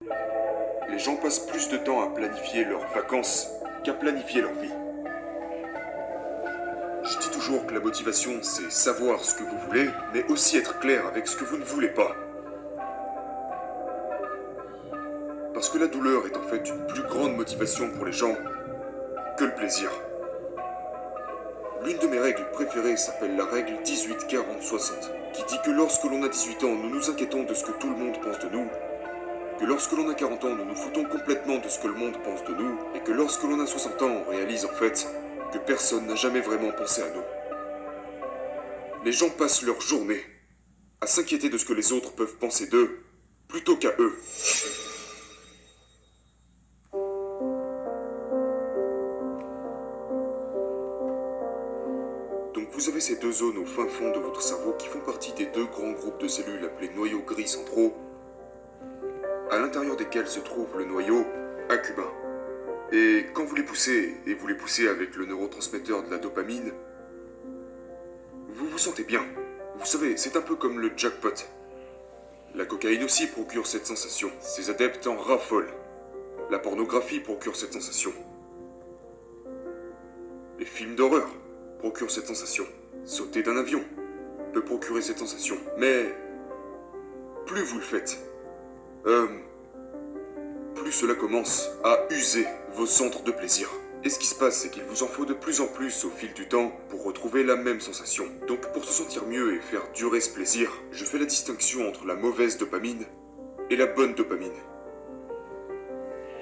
Les gens passent plus de temps à planifier leurs vacances qu'à planifier leur vie. Je dis toujours que la motivation, c'est savoir ce que vous voulez, mais aussi être clair avec ce que vous ne voulez pas. Parce que la douleur est en fait une plus grande motivation pour les gens que le plaisir. L'une de mes règles préférées s'appelle la règle 18-40-60, qui dit que lorsque l'on a 18 ans, nous nous inquiétons de ce que tout le monde pense de nous, que lorsque l'on a 40 ans, nous nous foutons complètement de ce que le monde pense de nous, et que lorsque l'on a 60 ans, on réalise en fait que personne n'a jamais vraiment pensé à nous. Les gens passent leur journée à s'inquiéter de ce que les autres peuvent penser d'eux, plutôt qu'à eux. Donc vous avez ces deux zones au fin fond de votre cerveau qui font partie des deux grands groupes de cellules appelés noyaux gris centraux, à l'intérieur desquels se trouve le noyau accumbens. Et quand vous les poussez, et vous les poussez avec le neurotransmetteur de la dopamine, vous vous sentez bien. Vous savez, c'est un peu comme le jackpot. La cocaïne aussi procure cette sensation. Ses adeptes en raffolent. La pornographie procure cette sensation. Les films d'horreur procurent cette sensation. Sauter d'un avion peut procurer cette sensation. Mais plus vous le faites, plus cela commence à user vos centres de plaisir. Et ce qui se passe, c'est qu'il vous en faut de plus en plus au fil du temps pour retrouver la même sensation. Donc pour se sentir mieux et faire durer ce plaisir, je fais la distinction entre la mauvaise dopamine et la bonne dopamine.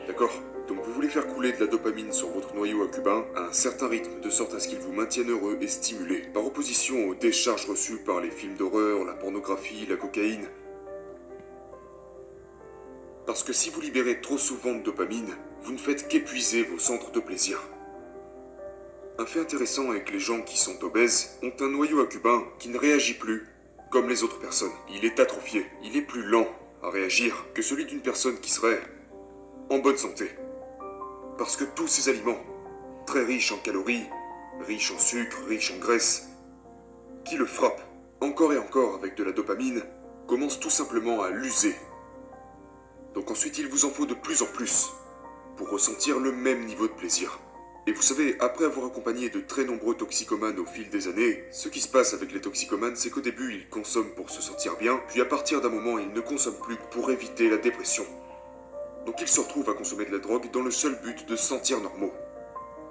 D'accord? Donc vous voulez faire couler de la dopamine sur votre noyau accumbens à un certain rythme de sorte à ce qu'il vous maintienne heureux et stimulé, par opposition aux décharges reçues par les films d'horreur, la pornographie, la cocaïne. Parce que si vous libérez trop souvent de dopamine, vous ne faites qu'épuiser vos centres de plaisir. Un fait intéressant est que les gens qui sont obèses ont un noyau accumbens qui ne réagit plus comme les autres personnes. Il est atrophié, il est plus lent à réagir que celui d'une personne qui serait en bonne santé. Parce que tous ces aliments, très riches en calories, riches en sucre, riches en graisse, qui le frappent encore et encore avec de la dopamine, commencent tout simplement à l'user. Donc ensuite, il vous en faut de plus en plus pour ressentir le même niveau de plaisir. Et vous savez, après avoir accompagné de très nombreux toxicomanes au fil des années, ce qui se passe avec les toxicomanes, c'est qu'au début, ils consomment pour se sentir bien, puis à partir d'un moment, ils ne consomment plus pour éviter la dépression. Donc ils se retrouvent à consommer de la drogue dans le seul but de se sentir normaux.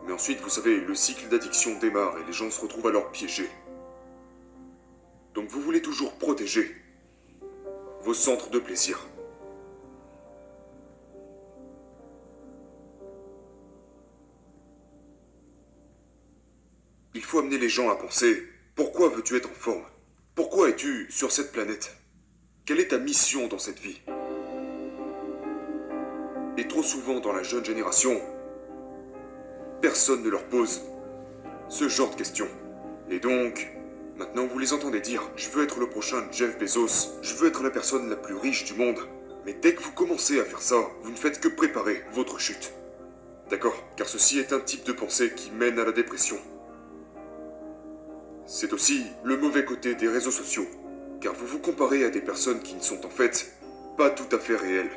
Mais ensuite, vous savez, le cycle d'addiction démarre et les gens se retrouvent alors piégés. Donc vous voulez toujours protéger vos centres de plaisir. Il faut amener les gens à penser, pourquoi veux-tu être en forme? Pourquoi es-tu sur cette planète? Quelle est ta mission dans cette vie? Et trop souvent dans la jeune génération, personne ne leur pose ce genre de questions. Et donc, maintenant vous les entendez dire, je veux être le prochain Jeff Bezos, je veux être la personne la plus riche du monde. Mais dès que vous commencez à faire ça, vous ne faites que préparer votre chute. D'accord? Car ceci est un type de pensée qui mène à la dépression. C'est aussi le mauvais côté des réseaux sociaux, car vous vous comparez à des personnes qui ne sont en fait pas tout à fait réelles.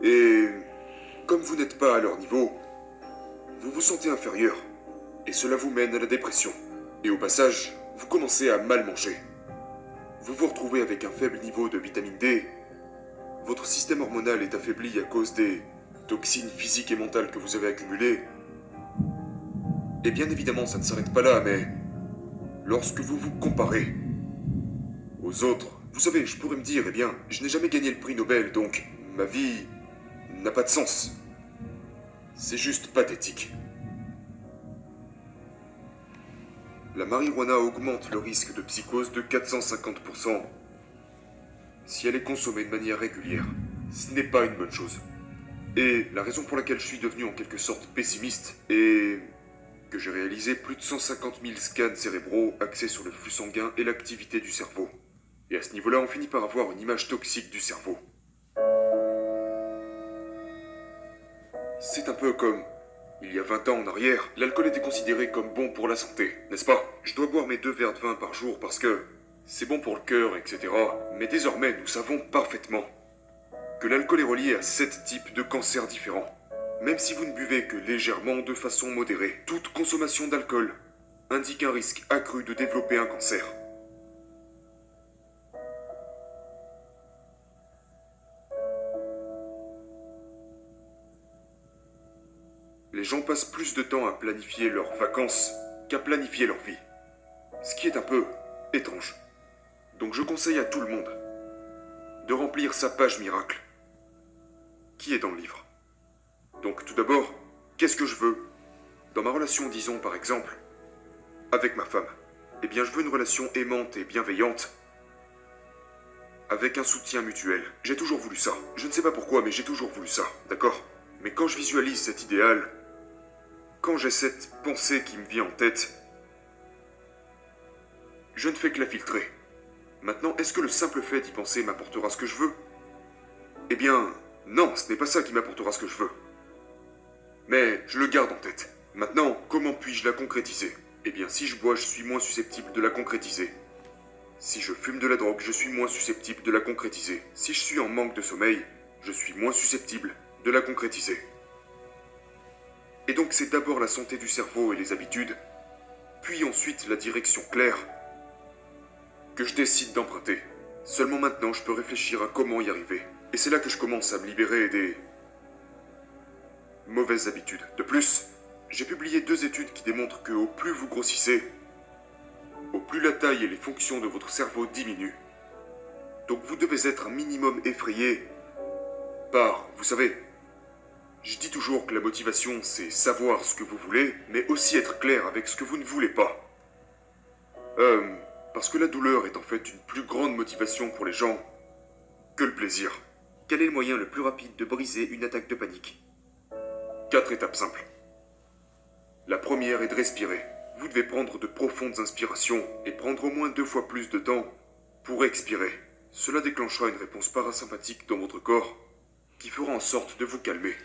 Et comme vous n'êtes pas à leur niveau, vous vous sentez inférieur, et cela vous mène à la dépression. Et au passage, vous commencez à mal manger. Vous vous retrouvez avec un faible niveau de vitamine D, votre système hormonal est affaibli à cause des toxines physiques et mentales que vous avez accumulées. Et bien évidemment, ça ne s'arrête pas là, mais lorsque vous vous comparez aux autres, vous savez, je pourrais me dire, eh bien, je n'ai jamais gagné le prix Nobel, donc ma vie n'a pas de sens. C'est juste pathétique. La marijuana augmente le risque de psychose de 450% si elle est consommée de manière régulière. Ce n'est pas une bonne chose. Et la raison pour laquelle je suis devenu en quelque sorte pessimiste est que j'ai réalisé plus de 150 000 scans cérébraux axés sur le flux sanguin et l'activité du cerveau. Et à ce niveau-là, on finit par avoir une image toxique du cerveau. C'est un peu comme il y a 20 ans en arrière, l'alcool était considéré comme bon pour la santé, n'est-ce pas? Je dois boire mes 2 verres de vin par jour parce que c'est bon pour le cœur, etc. Mais désormais, nous savons parfaitement que l'alcool est relié à 7 types de cancers différents. Même si vous ne buvez que légèrement de façon modérée, toute consommation d'alcool indique un risque accru de développer un cancer. Les gens passent plus de temps à planifier leurs vacances qu'à planifier leur vie. Ce qui est un peu étrange. Donc je conseille à tout le monde de remplir sa page miracle, qui est dans le livre. Donc tout d'abord, qu'est-ce que je veux? Dans ma relation, disons par exemple, avec ma femme, eh bien je veux une relation aimante et bienveillante, avec un soutien mutuel. J'ai toujours voulu ça. Je ne sais pas pourquoi, mais j'ai toujours voulu ça, d'accord? Mais quand je visualise cet idéal, quand j'ai cette pensée qui me vient en tête, je ne fais que la filtrer. Maintenant, est-ce que le simple fait d'y penser m'apportera ce que je veux? Eh bien, non, ce n'est pas ça qui m'apportera ce que je veux. Mais je le garde en tête. Maintenant, comment puis-je la concrétiser? Eh bien, si je bois, je suis moins susceptible de la concrétiser. Si je fume de la drogue, je suis moins susceptible de la concrétiser. Si je suis en manque de sommeil, je suis moins susceptible de la concrétiser. Et donc c'est d'abord la santé du cerveau et les habitudes, puis ensuite la direction claire que je décide d'emprunter. Seulement maintenant, je peux réfléchir à comment y arriver. Et c'est là que je commence à me libérer des mauvaises habitudes. De plus, j'ai publié 2 études qui démontrent que au plus vous grossissez, au plus la taille et les fonctions de votre cerveau diminuent. Donc vous devez être un minimum effrayé par, vous savez, je dis toujours que la motivation, c'est savoir ce que vous voulez, mais aussi être clair avec ce que vous ne voulez pas. Parce que la douleur est en fait une plus grande motivation pour les gens que le plaisir. Quel est le moyen le plus rapide de briser une attaque de panique? 4 étapes simples. La première est de respirer. Vous devez prendre de profondes inspirations et prendre au moins 2 fois plus de temps pour expirer. Cela déclenchera une réponse parasympathique dans votre corps qui fera en sorte de vous calmer.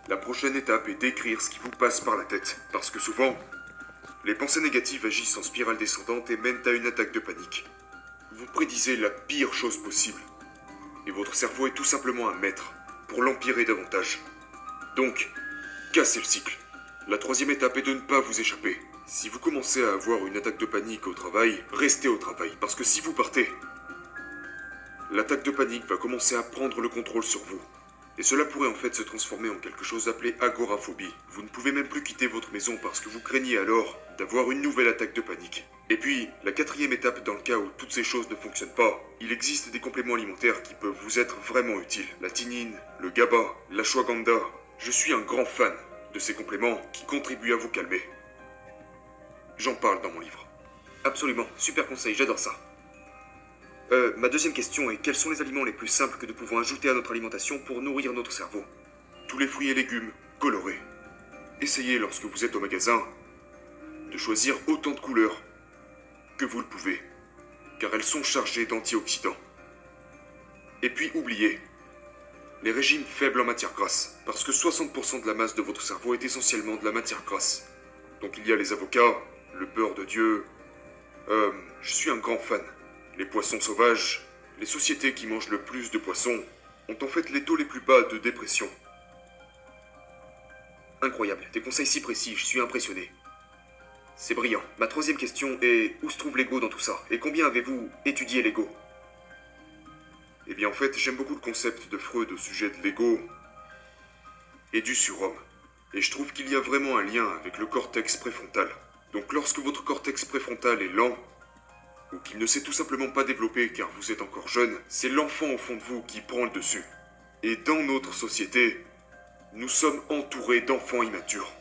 La prochaine étape est d'écrire ce qui vous passe par la tête, parce que souvent, les pensées négatives agissent en spirale descendante et mènent à une attaque de panique. Vous prédisez la pire chose possible, et votre cerveau est tout simplement un maître pour l'empirer davantage. Donc, cassez le cycle. La 3e étape est de ne pas vous échapper. Si vous commencez à avoir une attaque de panique au travail, restez au travail, parce que si vous partez, l'attaque de panique va commencer à prendre le contrôle sur vous. Et cela pourrait en fait se transformer en quelque chose appelé agoraphobie. Vous ne pouvez même plus quitter votre maison parce que vous craignez alors d'avoir une nouvelle attaque de panique. Et puis, la 4e étape dans le cas où toutes ces choses ne fonctionnent pas, il existe des compléments alimentaires qui peuvent vous être vraiment utiles. La thinine, le GABA, l'ashwagandha. Je suis un grand fan de ces compléments qui contribuent à vous calmer. J'en parle dans mon livre. Absolument, super conseil, j'adore ça. Ma 2e question est, quels sont les aliments les plus simples que nous pouvons ajouter à notre alimentation pour nourrir notre cerveau? Tous les fruits et légumes colorés. Essayez lorsque vous êtes au magasin de choisir autant de couleurs que vous le pouvez, car elles sont chargées d'antioxydants. Et puis oubliez les régimes faibles en matière grasse, parce que 60% de la masse de votre cerveau est essentiellement de la matière grasse. Donc il y a les avocats, le beurre de Dieu. Je suis un grand fan. Les poissons sauvages, les sociétés qui mangent le plus de poissons, ont en fait les taux les plus bas de dépression. Incroyable, des conseils si précis, je suis impressionné. C'est brillant. Ma 3e question est, où se trouve l'ego dans tout ça? Et combien avez-vous étudié l'ego? Eh bien en fait, j'aime beaucoup le concept de Freud au sujet de l'ego et du surhomme. Et je trouve qu'il y a vraiment un lien avec le cortex préfrontal. Donc lorsque votre cortex préfrontal est lent, ou qu'il ne s'est tout simplement pas développé car vous êtes encore jeune, c'est l'enfant au fond de vous qui prend le dessus. Et dans notre société, nous sommes entourés d'enfants immatures.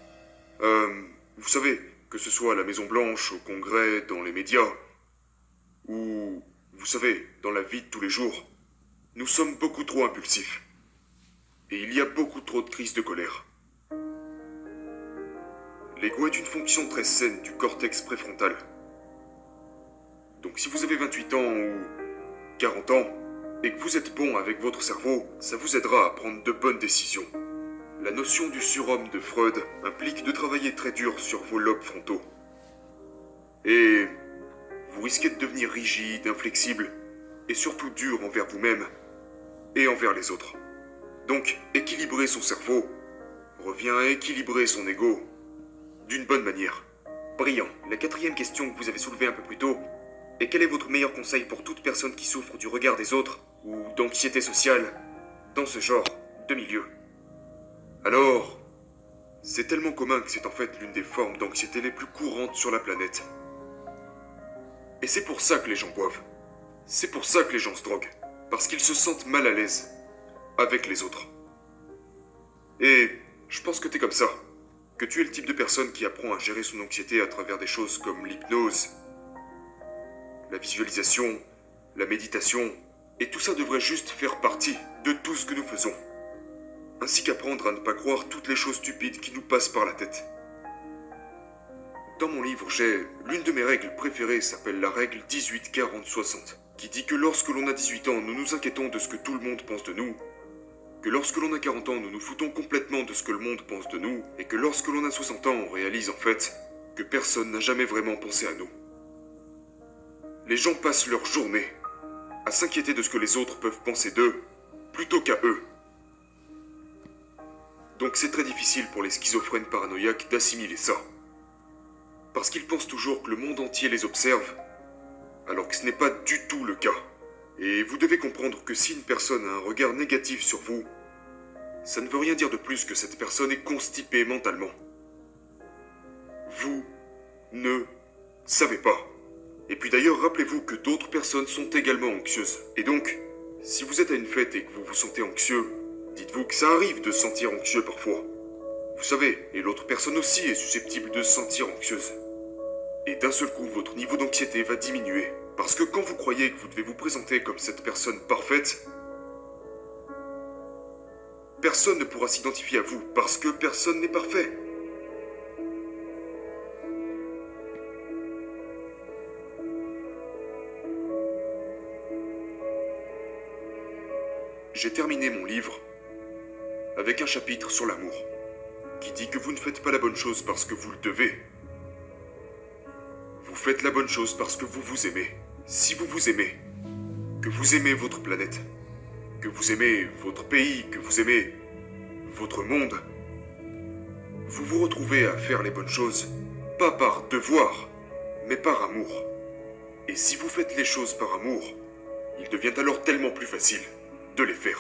Vous savez, que ce soit à la Maison Blanche, au Congrès, dans les médias, ou, vous savez, dans la vie de tous les jours, nous sommes beaucoup trop impulsifs. Et il y a beaucoup trop de crises de colère. L'ego est une fonction très saine du cortex préfrontal. Donc si vous avez 28 ans ou 40 ans, et que vous êtes bon avec votre cerveau, ça vous aidera à prendre de bonnes décisions. La notion du surhomme de Freud implique de travailler très dur sur vos lobes frontaux. Et vous risquez de devenir rigide, inflexible, et surtout dur envers vous-même et envers les autres. Donc, équilibrer son cerveau revient à équilibrer son ego d'une bonne manière. Brillant. La quatrième question que vous avez soulevée un peu plus tôt est: quel est votre meilleur conseil pour toute personne qui souffre du regard des autres ou d'anxiété sociale dans ce genre de milieu? Alors, c'est tellement commun que c'est en fait l'une des formes d'anxiété les plus courantes sur la planète. Et c'est pour ça que les gens boivent. C'est pour ça que les gens se droguent. Parce qu'ils se sentent mal à l'aise avec les autres. Et je pense que t'es comme ça. Que tu es le type de personne qui apprend à gérer son anxiété à travers des choses comme l'hypnose, la visualisation, la méditation, et tout ça devrait juste faire partie de tout ce que nous faisons. Ainsi qu'apprendre à ne pas croire toutes les choses stupides qui nous passent par la tête. Dans mon livre, l'une de mes règles préférées s'appelle la règle 18-40-60, qui dit que lorsque l'on a 18 ans, nous nous inquiétons de ce que tout le monde pense de nous, que lorsque l'on a 40 ans, nous nous foutons complètement de ce que le monde pense de nous, et que lorsque l'on a 60 ans, on réalise en fait que personne n'a jamais vraiment pensé à nous. Les gens passent leur journée à s'inquiéter de ce que les autres peuvent penser d'eux, plutôt qu'à eux. Donc c'est très difficile pour les schizophrènes paranoïaques d'assimiler ça. Parce qu'ils pensent toujours que le monde entier les observe, alors que ce n'est pas du tout le cas. Et vous devez comprendre que si une personne a un regard négatif sur vous, ça ne veut rien dire de plus que cette personne est constipée mentalement. Vous ne savez pas. Et puis d'ailleurs, rappelez-vous que d'autres personnes sont également anxieuses. Et donc, si vous êtes à une fête et que vous vous sentez anxieux, dites-vous que ça arrive de se sentir anxieux parfois. Vous savez, et l'autre personne aussi est susceptible de se sentir anxieuse. Et d'un seul coup, votre niveau d'anxiété va diminuer. Parce que quand vous croyez que vous devez vous présenter comme cette personne parfaite, personne ne pourra s'identifier à vous parce que personne n'est parfait. J'ai terminé mon livre avec un chapitre sur l'amour, qui dit que vous ne faites pas la bonne chose parce que vous le devez. Vous faites la bonne chose parce que vous vous aimez. Si vous vous aimez, que vous aimez votre planète, que vous aimez votre pays, que vous aimez votre monde, vous vous retrouvez à faire les bonnes choses, pas par devoir, mais par amour. Et si vous faites les choses par amour, il devient alors tellement plus facile de les faire.